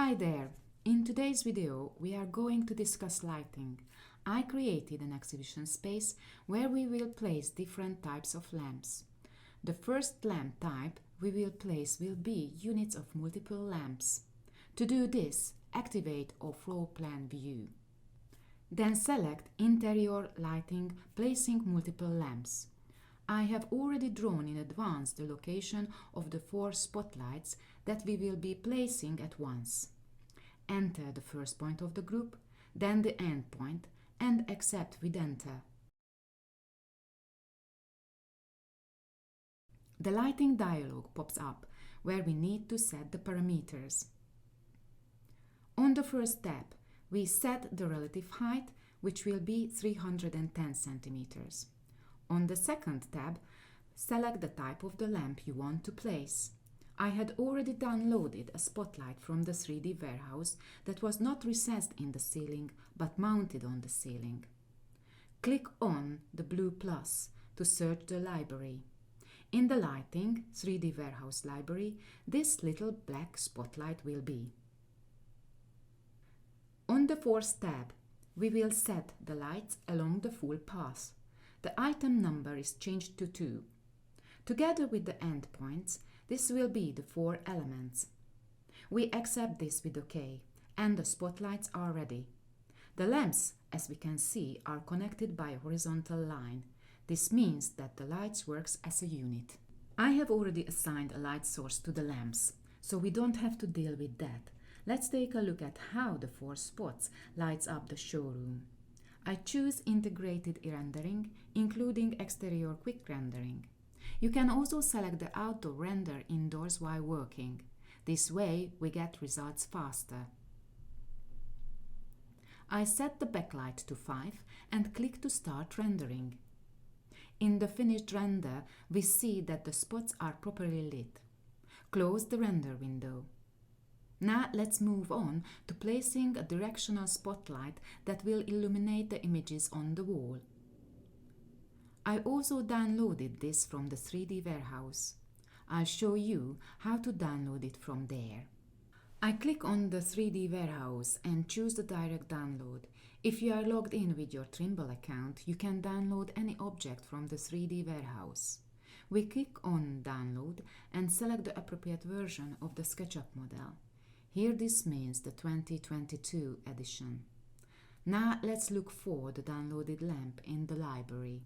Hi there! In today's video, we are going to discuss lighting. I created an exhibition space where we will place different types of lamps. The first lamp type we will place will be units of multiple lamps. To do this, activate our floor plan view. Then select Interior Lighting, placing multiple lamps. I have already drawn in advance the location of the 4 spotlights that we will be placing at once. Enter the first point of the group, then the end point, and accept with Enter. The lighting dialog pops up where we need to set the parameters. On the first tab, we set the relative height, which will be 310 centimeters. On the second tab, select the type of the lamp you want to place. I had already downloaded a spotlight from the 3D warehouse that was not recessed in the ceiling but mounted on the ceiling. Click on the blue plus to search the library. In the Lighting 3D Warehouse library, this little black spotlight will be. On the fourth tab, we will set the lights along the full path. The item number is changed to 2. Together with the endpoints, this will be the 4 elements. We accept this with OK, and the spotlights are ready. The lamps, as we can see, are connected by a horizontal line. This means that the lights works as a unit. I have already assigned a light source to the lamps, so we don't have to deal with that. Let's take a look at how the 4 spots lights up the showroom. I choose integrated rendering, including exterior quick rendering. You can also select the outdoor render indoors while working. This way we get results faster. I set the backlight to 5 and click to start rendering. In the finished render, we see that the spots are properly lit. Close the render window. Now let's move on to placing a directional spotlight that will illuminate the images on the wall. I also downloaded this from the 3D warehouse. I'll show you how to download it from there. I click on the 3D warehouse and choose the direct download. If you are logged in with your Trimble account, you can download any object from the 3D warehouse. We click on Download and select the appropriate version of the SketchUp model. Here this means the 2022 edition. Now let's look for the downloaded lamp in the library.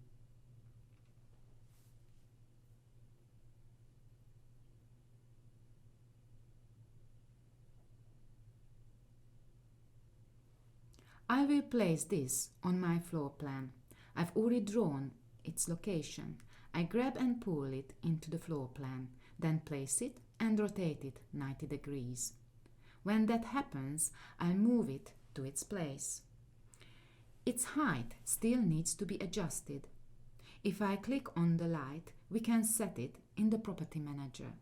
I will place this on my floor plan. I've already drawn its location. I grab and pull it into the floor plan, then place it and rotate it 90 degrees. When that happens, I'll move it to its place. Its height still needs to be adjusted. If I click on the light, we can set it in the Property Manager.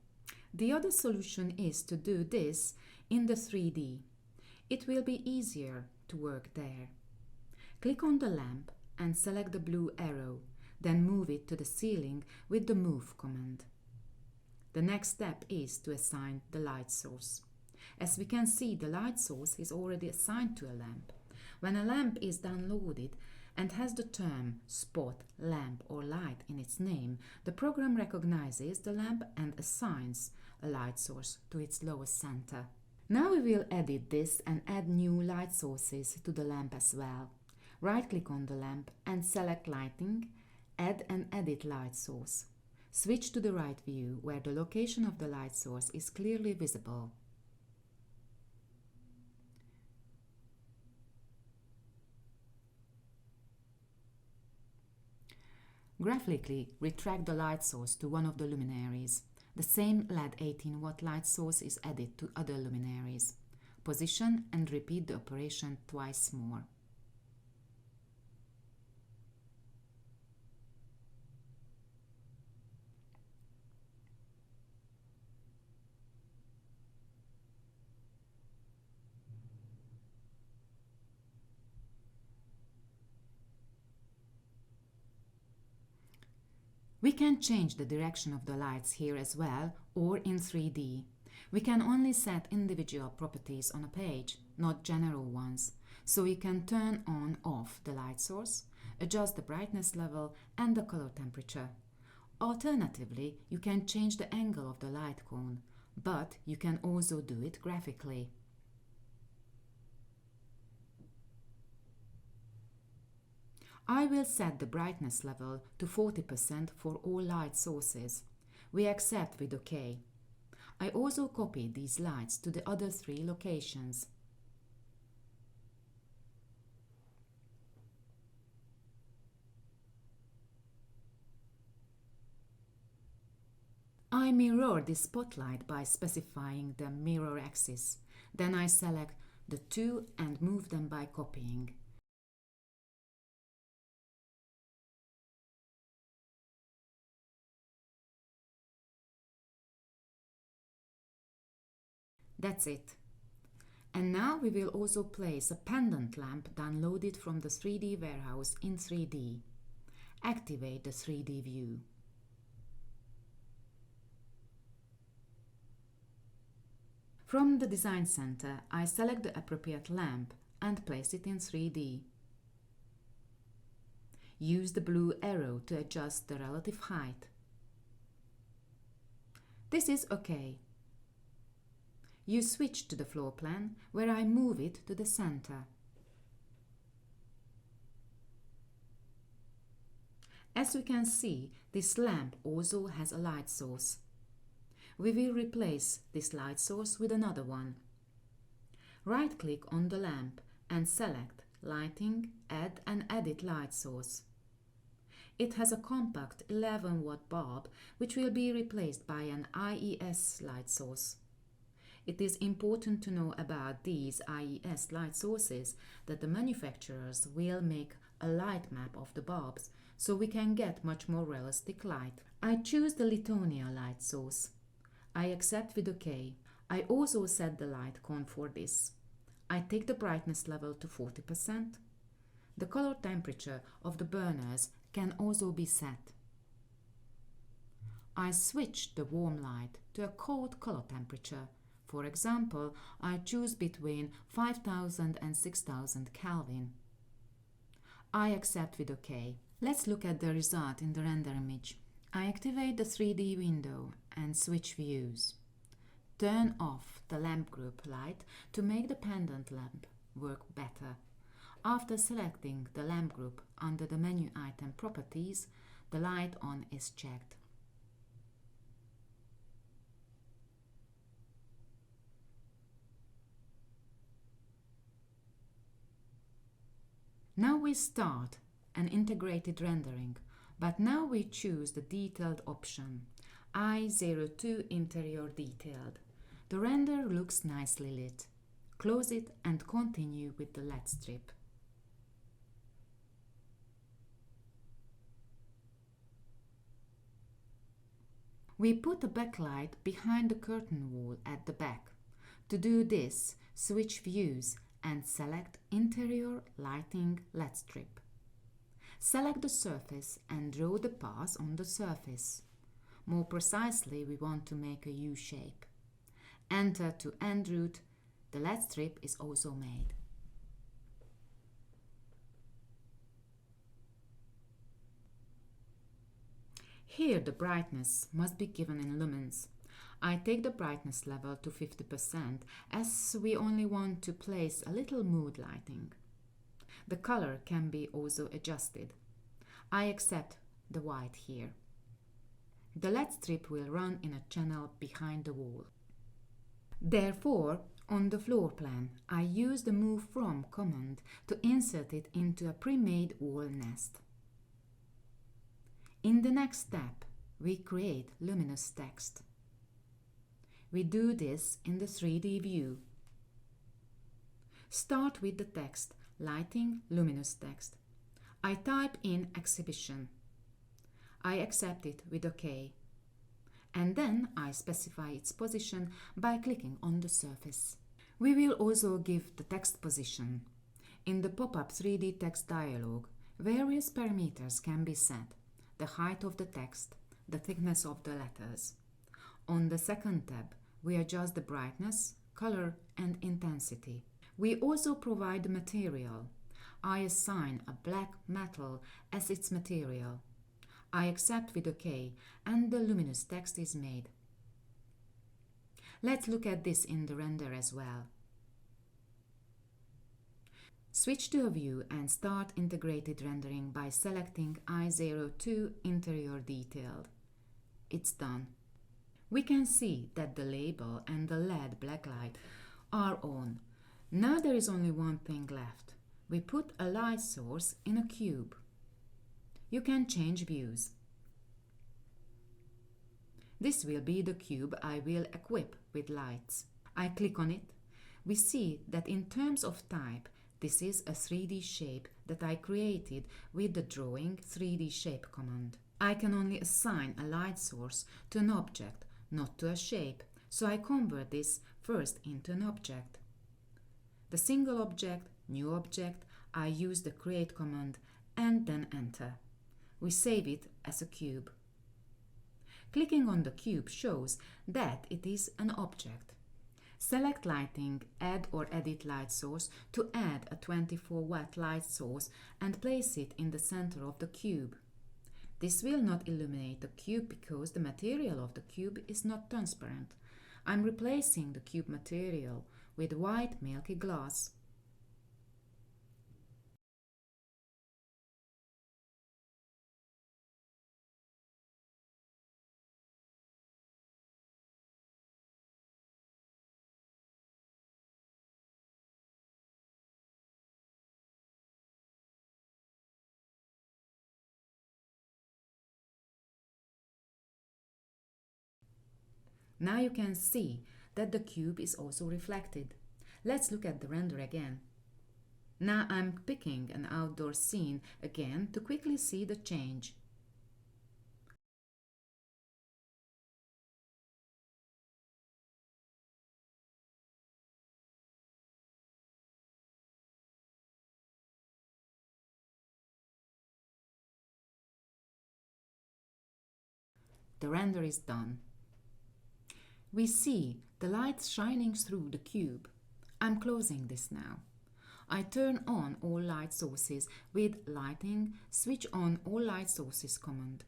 The other solution is to do this in the 3D. It will be easier to work there. Click on the lamp and select the blue arrow, then move it to the ceiling with the Move command. The next step is to assign the light source. As we can see, the light source is already assigned to a lamp. When a lamp is downloaded and has the term spot, lamp or light in its name, the program recognizes the lamp and assigns a light source to its lowest center. Now we will edit this and add new light sources to the lamp as well. Right-click on the lamp and select Lighting, Add and Edit Light Source. Switch to the right view where the location of the light source is clearly visible. Graphically retract the light source to one of the luminaries. The same LED 18-watt light source is added to other luminaries. Position and repeat the operation twice more. We can change the direction of the lights here as well, or in 3D. We can only set individual properties on a page, not general ones, so you can turn on off the light source, adjust the brightness level and the color temperature. Alternatively, you can change the angle of the light cone, but you can also do it graphically. I will set the brightness level to 40% for all light sources. We accept with OK. I also copy these lights to the other 3 locations. I mirror this spotlight by specifying the mirror axis. Then I select the 2 and move them by copying. That's it. And now we will also place a pendant lamp downloaded from the 3D warehouse in 3D. Activate the 3D view. From the Design Center, I select the appropriate lamp and place it in 3D. Use the blue arrow to adjust the relative height. This is OK. You switch to the floor plan, where I move it to the center. As you can see, this lamp also has a light source. We will replace this light source with another one. Right-click on the lamp and select Lighting, Add and Edit Light Source. It has a compact 11-watt bulb, which will be replaced by an IES light source. It is important to know about these IES light sources that the manufacturers will make a light map of the bulbs, so we can get much more realistic light. I choose the Lithonia light source. I accept with OK. I also set the light cone for this. I take the brightness level to 40%. The color temperature of the burners can also be set. I switch the warm light to a cold color temperature. For example, I choose between 5000 and 6000 Kelvin. I accept with OK. Let's look at the result in the render image. I activate the 3D window and switch views. Turn off the lamp group light to make the pendant lamp work better. After selecting the lamp group under the menu item Properties, the light on is checked. Now we start an integrated rendering, but now we choose the detailed option, I02 interior detailed. The render looks nicely lit. Close it and continue with the LED strip. We put a backlight behind the curtain wall at the back. To do this, switch views and select Interior Lighting LED Strip. Select the surface and draw the path on the surface. More precisely, we want to make a U shape. Enter to end route. The LED strip is also made. Here the brightness must be given in lumens. I take the brightness level to 50% as we only want to place a little mood lighting. The color can be also adjusted. I accept the white here. The LED strip will run in a channel behind the wall. Therefore, on the floor plan, I use the Move From command to insert it into a pre-made wall nest. In the next step, we create luminous text. We do this in the 3D view. Start with the text, Lighting Luminous Text. I type in Exhibition. I accept it with OK. And then I specify its position by clicking on the surface. We will also give the text position. In the pop-up 3D text dialog, various parameters can be set: the height of the text, the thickness of the letters. On the second tab, We adjust the brightness, color, and intensity. We also provide the material. I assign a black metal as its material. I accept with OK, and the luminous text is made. Let's look at this in the render as well. Switch to a view and start integrated rendering by selecting I02 Interior Detailed. It's done. We can see that the label and the LED blacklight are on. Now there is only one thing left. We put a light source in a cube. You can change views. This will be the cube I will equip with lights. I click on it. We see that in terms of type, this is a 3D shape that I created with the Drawing 3D Shape command. I can only assign a light source to an object, not to a shape, so I convert this first into an object. The single object, new object, I use the create command and then enter. We save it as a cube. Clicking on the cube shows that it is an object. Select Lighting, Add or Edit Light Source to add a 24-watt light source and place it in the center of the cube. This will not illuminate the cube because the material of the cube is not transparent. I'm replacing the cube material with white milky glass. Now you can see that the cube is also reflected. Let's look at the render again. Now I'm picking an outdoor scene again to quickly see the change. The render is done. We see the light shining through the cube. I'm closing this now. I turn on all light sources with Lighting, Switch on all light sources command.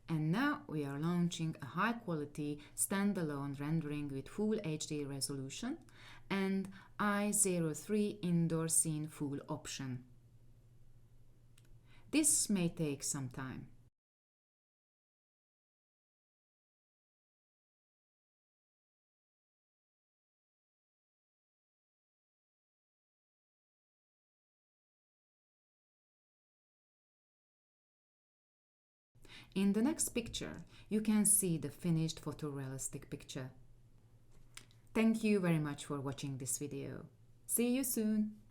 And now we are launching a high-quality standalone rendering with Full HD resolution and I03 Indoor Scene Full option. This may take some time. In the next picture, you can see the finished photorealistic picture. Thank you very much for watching this video. See you soon!